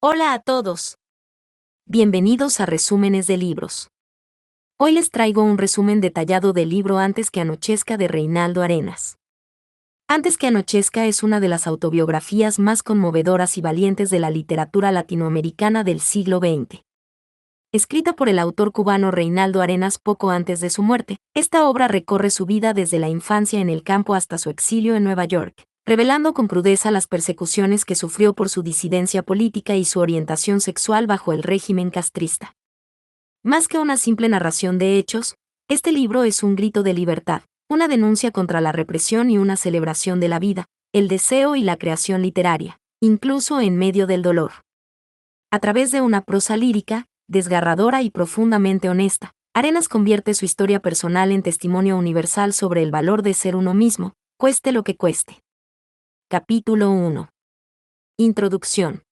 Hola a todos. Bienvenidos a Resúmenes de Libros. Hoy les traigo un resumen detallado del libro Antes que anochezca de Reinaldo Arenas. Antes que anochezca es una de las autobiografías más conmovedoras y valientes de la literatura latinoamericana del siglo XX. Escrita por el autor cubano Reinaldo Arenas poco antes de su muerte, esta obra recorre su vida desde la infancia en el campo hasta su exilio en Nueva York, revelando con crudeza las persecuciones que sufrió por su disidencia política y su orientación sexual bajo el régimen castrista. Más que una simple narración de hechos, este libro es un grito de libertad, una denuncia contra la represión y una celebración de la vida, el deseo y la creación literaria, incluso en medio del dolor. A través de una prosa lírica, desgarradora y profundamente honesta, Arenas convierte su historia personal en testimonio universal sobre el valor de ser uno mismo, cueste lo que cueste. Capítulo 1. Introducción.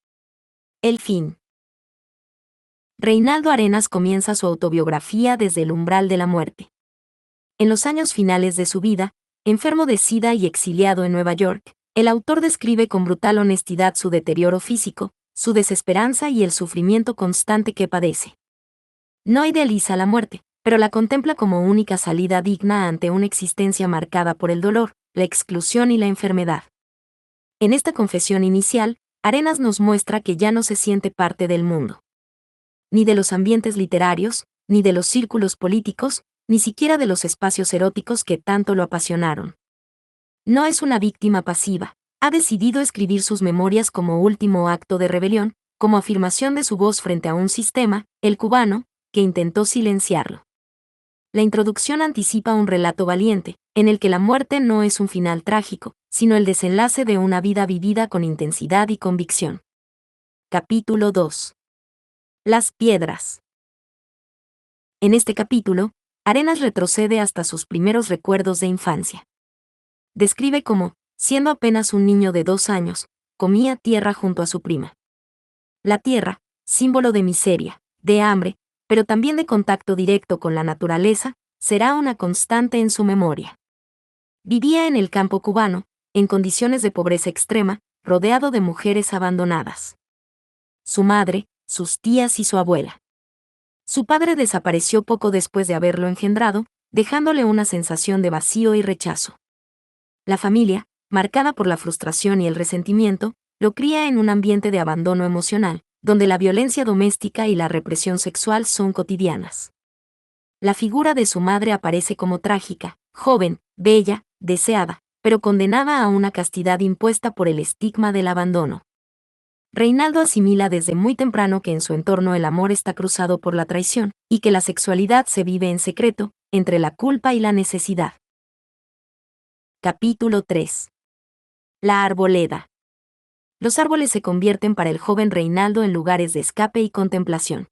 El fin. Reinaldo Arenas comienza su autobiografía desde el umbral de la muerte. En los años finales de su vida, enfermo de SIDA y exiliado en Nueva York, el autor describe con brutal honestidad su deterioro físico, su desesperanza y el sufrimiento constante que padece. No idealiza la muerte, pero la contempla como única salida digna ante una existencia marcada por el dolor, la exclusión y la enfermedad. En esta confesión inicial, Arenas nos muestra que ya no se siente parte del mundo. Ni de los ambientes literarios, ni de los círculos políticos, ni siquiera de los espacios eróticos que tanto lo apasionaron. No es una víctima pasiva, ha decidido escribir sus memorias como último acto de rebelión, como afirmación de su voz frente a un sistema, el cubano, que intentó silenciarlo. La introducción anticipa un relato valiente, en el que la muerte no es un final trágico, sino el desenlace de una vida vivida con intensidad y convicción. Capítulo 2. Las piedras. En este capítulo, Arenas retrocede hasta sus primeros recuerdos de infancia. Describe cómo, siendo apenas un niño de 2 años, comía tierra junto a su prima. La tierra, símbolo de miseria, de hambre, pero también de contacto directo con la naturaleza, será una constante en su memoria. Vivía en el campo cubano, en condiciones de pobreza extrema, rodeado de mujeres abandonadas. Su madre, sus tías y su abuela. Su padre desapareció poco después de haberlo engendrado, dejándole una sensación de vacío y rechazo. La familia, marcada por la frustración y el resentimiento, lo cría en un ambiente de abandono emocional, donde la violencia doméstica y la represión sexual son cotidianas. La figura de su madre aparece como trágica, joven, bella, deseada, pero condenada a una castidad impuesta por el estigma del abandono. Reinaldo asimila desde muy temprano que en su entorno el amor está cruzado por la traición, y que la sexualidad se vive en secreto, entre la culpa y la necesidad. Capítulo 3. La arboleda. Los árboles se convierten para el joven Reinaldo en lugares de escape y contemplación.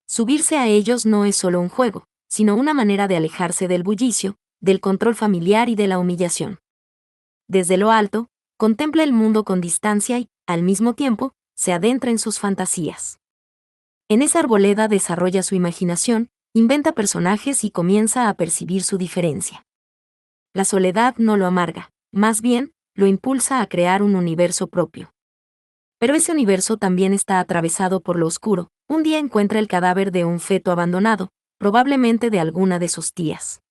Subirse a ellos no es solo un juego, sino una manera de alejarse del bullicio, del control familiar y de la humillación. Desde lo alto, contempla el mundo con distancia y, al mismo tiempo, se adentra en sus fantasías. En esa arboleda desarrolla su imaginación, inventa personajes y comienza a percibir su diferencia. La soledad no lo amarga, más bien, lo impulsa a crear un universo propio. Pero ese universo también está atravesado por lo oscuro. Un día encuentra el cadáver de un feto abandonado, probablemente de alguna de sus tías.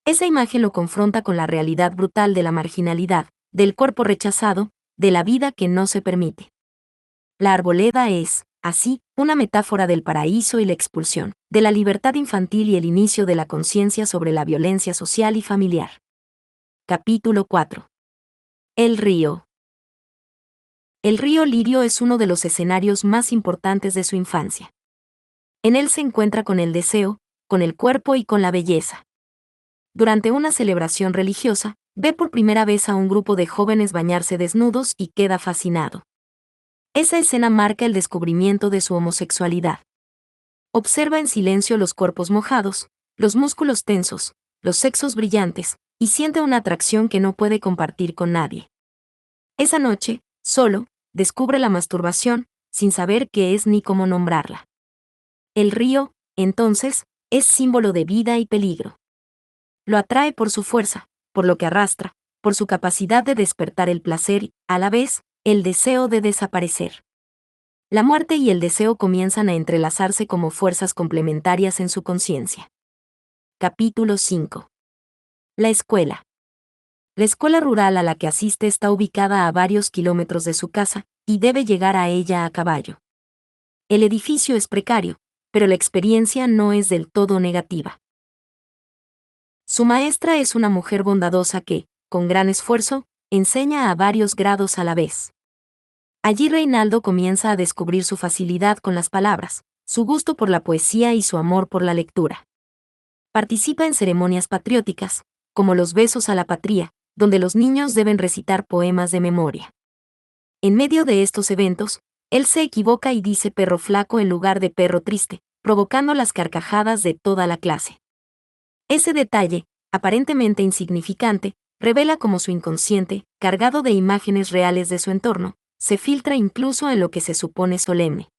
Esa imagen lo confronta con la realidad brutal de la marginalidad, del cuerpo rechazado, de la vida que no se permite. La arboleda es, así, una metáfora del paraíso y la expulsión, de la libertad infantil y el inicio de la conciencia sobre la violencia social y familiar. Capítulo 4. El río. El río Lirio es uno de los escenarios más importantes de su infancia. En él se encuentra con el deseo, con el cuerpo y con la belleza. Durante una celebración religiosa, ve por primera vez a un grupo de jóvenes bañarse desnudos y queda fascinado. Esa escena marca el descubrimiento de su homosexualidad. Observa en silencio los cuerpos mojados, los músculos tensos, los sexos brillantes, y siente una atracción que no puede compartir con nadie. Esa noche, solo, descubre la masturbación, sin saber qué es ni cómo nombrarla. El río, entonces, es símbolo de vida y peligro. Lo atrae por su fuerza, por lo que arrastra, por su capacidad de despertar el placer y, a la vez, el deseo de desaparecer. La muerte y el deseo comienzan a entrelazarse como fuerzas complementarias en su conciencia. Capítulo 5. La escuela. La escuela rural a la que asiste está ubicada a varios kilómetros de su casa, y debe llegar a ella a caballo. El edificio es precario, pero la experiencia no es del todo negativa. Su maestra es una mujer bondadosa que, con gran esfuerzo, enseña a varios grados a la vez. Allí Reinaldo comienza a descubrir su facilidad con las palabras, su gusto por la poesía y su amor por la lectura. Participa en ceremonias patrióticas, como los besos a la patria, donde los niños deben recitar poemas de memoria. En medio de estos eventos, él se equivoca y dice perro flaco en lugar de perro triste, provocando las carcajadas de toda la clase. Ese detalle, aparentemente insignificante, revela cómo su inconsciente, cargado de imágenes reales de su entorno, se filtra incluso en lo que se supone solemne.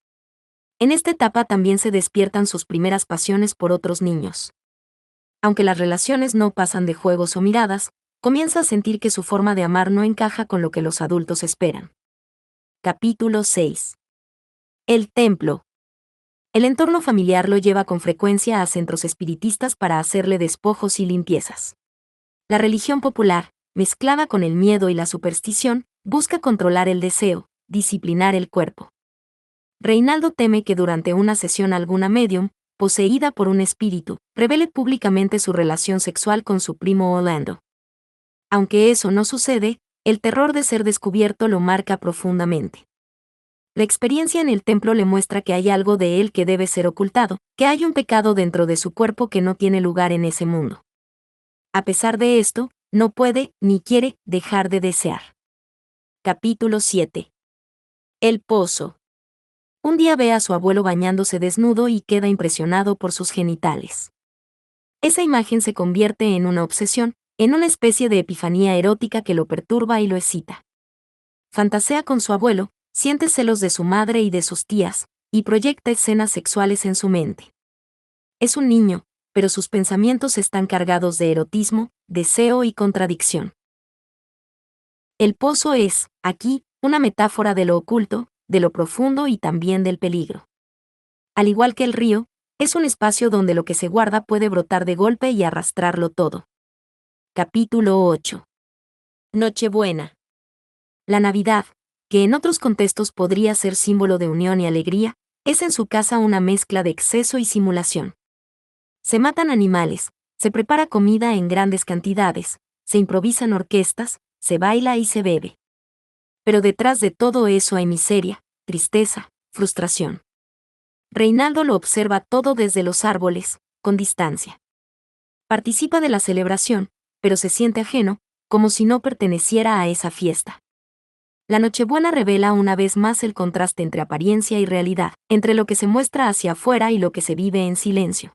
En esta etapa también se despiertan sus primeras pasiones por otros niños. Aunque las relaciones no pasan de juegos o miradas, comienza a sentir que su forma de amar no encaja con lo que los adultos esperan. Capítulo 6. El templo. El entorno familiar lo lleva con frecuencia a centros espiritistas para hacerle despojos y limpiezas. La religión popular, mezclada con el miedo y la superstición, busca controlar el deseo, disciplinar el cuerpo. Reinaldo teme que durante una sesión alguna médium, poseída por un espíritu, revele públicamente su relación sexual con su primo Orlando. Aunque eso no sucede, el terror de ser descubierto lo marca profundamente. La experiencia en el templo le muestra que hay algo de él que debe ser ocultado, que hay un pecado dentro de su cuerpo que no tiene lugar en ese mundo. A pesar de esto, no puede, ni quiere, dejar de desear. Capítulo 7. El pozo. Un día ve a su abuelo bañándose desnudo y queda impresionado por sus genitales. Esa imagen se convierte en una obsesión, en una especie de epifanía erótica que lo perturba y lo excita. Fantasea con su abuelo, siente celos de su madre y de sus tías, y proyecta escenas sexuales en su mente. Es un niño, pero sus pensamientos están cargados de erotismo, deseo y contradicción. El pozo es, aquí, una metáfora de lo oculto, de lo profundo y también del peligro. Al igual que el río, es un espacio donde lo que se guarda puede brotar de golpe y arrastrarlo todo. Capítulo 8. Nochebuena. La Navidad, que en otros contextos podría ser símbolo de unión y alegría, es en su casa una mezcla de exceso y simulación. Se matan animales, se prepara comida en grandes cantidades, se improvisan orquestas, se baila y se bebe. Pero detrás de todo eso hay miseria, tristeza, frustración. Reinaldo lo observa todo desde los árboles, con distancia. Participa de la celebración, pero se siente ajeno, como si no perteneciera a esa fiesta. La Nochebuena revela una vez más el contraste entre apariencia y realidad, entre lo que se muestra hacia afuera y lo que se vive en silencio.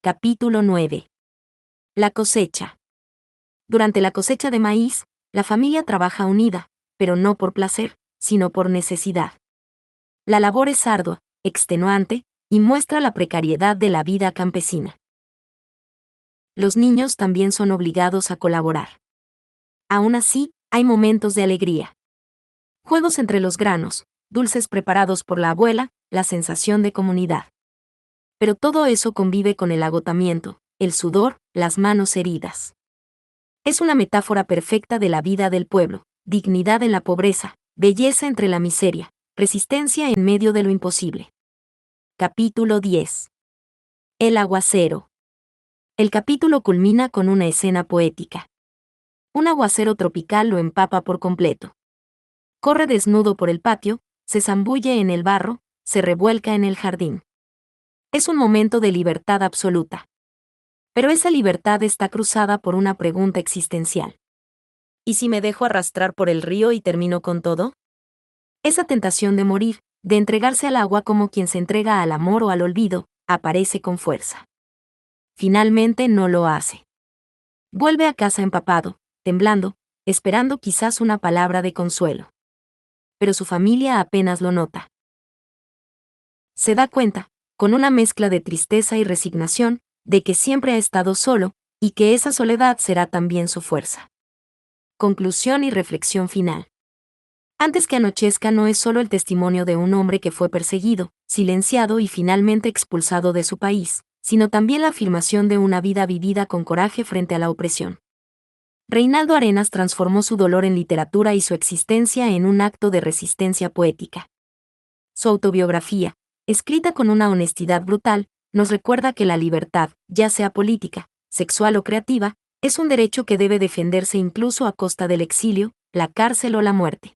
Capítulo 9. La cosecha. Durante la cosecha de maíz, la familia trabaja unida, pero no por placer, sino por necesidad. La labor es ardua, extenuante, y muestra la precariedad de la vida campesina. Los niños también son obligados a colaborar. Aún así, hay momentos de alegría. Juegos entre los granos, dulces preparados por la abuela, la sensación de comunidad. Pero todo eso convive con el agotamiento, el sudor, las manos heridas. Es una metáfora perfecta de la vida del pueblo, dignidad en la pobreza, belleza entre la miseria, resistencia en medio de lo imposible. Capítulo 10. El aguacero. El capítulo culmina con una escena poética. Un aguacero tropical lo empapa por completo. Corre desnudo por el patio, se zambulle en el barro, se revuelca en el jardín. Es un momento de libertad absoluta. Pero esa libertad está cruzada por una pregunta existencial. ¿Y si me dejo arrastrar por el río y termino con todo? Esa tentación de morir, de entregarse al agua como quien se entrega al amor o al olvido, aparece con fuerza. Finalmente no lo hace. Vuelve a casa empapado, temblando, esperando quizás una palabra de consuelo. Pero su familia apenas lo nota. Se da cuenta, con una mezcla de tristeza y resignación, de que siempre ha estado solo, y que esa soledad será también su fuerza. Conclusión y reflexión final. Antes que anochezca no es solo el testimonio de un hombre que fue perseguido, silenciado y finalmente expulsado de su país, sino también la afirmación de una vida vivida con coraje frente a la opresión. Reinaldo Arenas transformó su dolor en literatura y su existencia en un acto de resistencia poética. Su autobiografía, escrita con una honestidad brutal, nos recuerda que la libertad, ya sea política, sexual o creativa, es un derecho que debe defenderse incluso a costa del exilio, la cárcel o la muerte.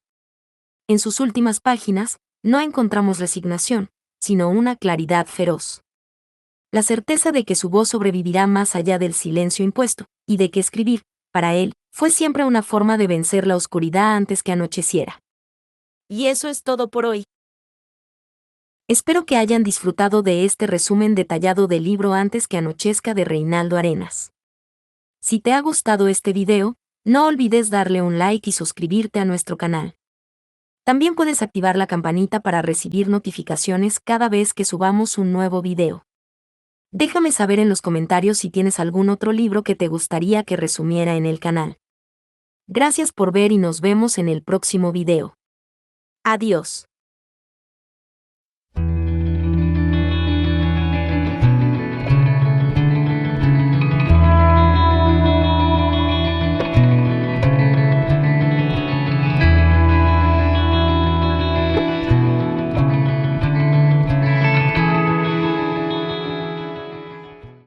En sus últimas páginas, no encontramos resignación, sino una claridad feroz. La certeza de que su voz sobrevivirá más allá del silencio impuesto, y de que escribir, para él, fue siempre una forma de vencer la oscuridad antes que anocheciera. Y eso es todo por hoy. Espero que hayan disfrutado de este resumen detallado del libro Antes que anochezca de Reinaldo Arenas. Si te ha gustado este video, no olvides darle un like y suscribirte a nuestro canal. También puedes activar la campanita para recibir notificaciones cada vez que subamos un nuevo video. Déjame saber en los comentarios si tienes algún otro libro que te gustaría que resumiera en el canal. Gracias por ver y nos vemos en el próximo video. Adiós.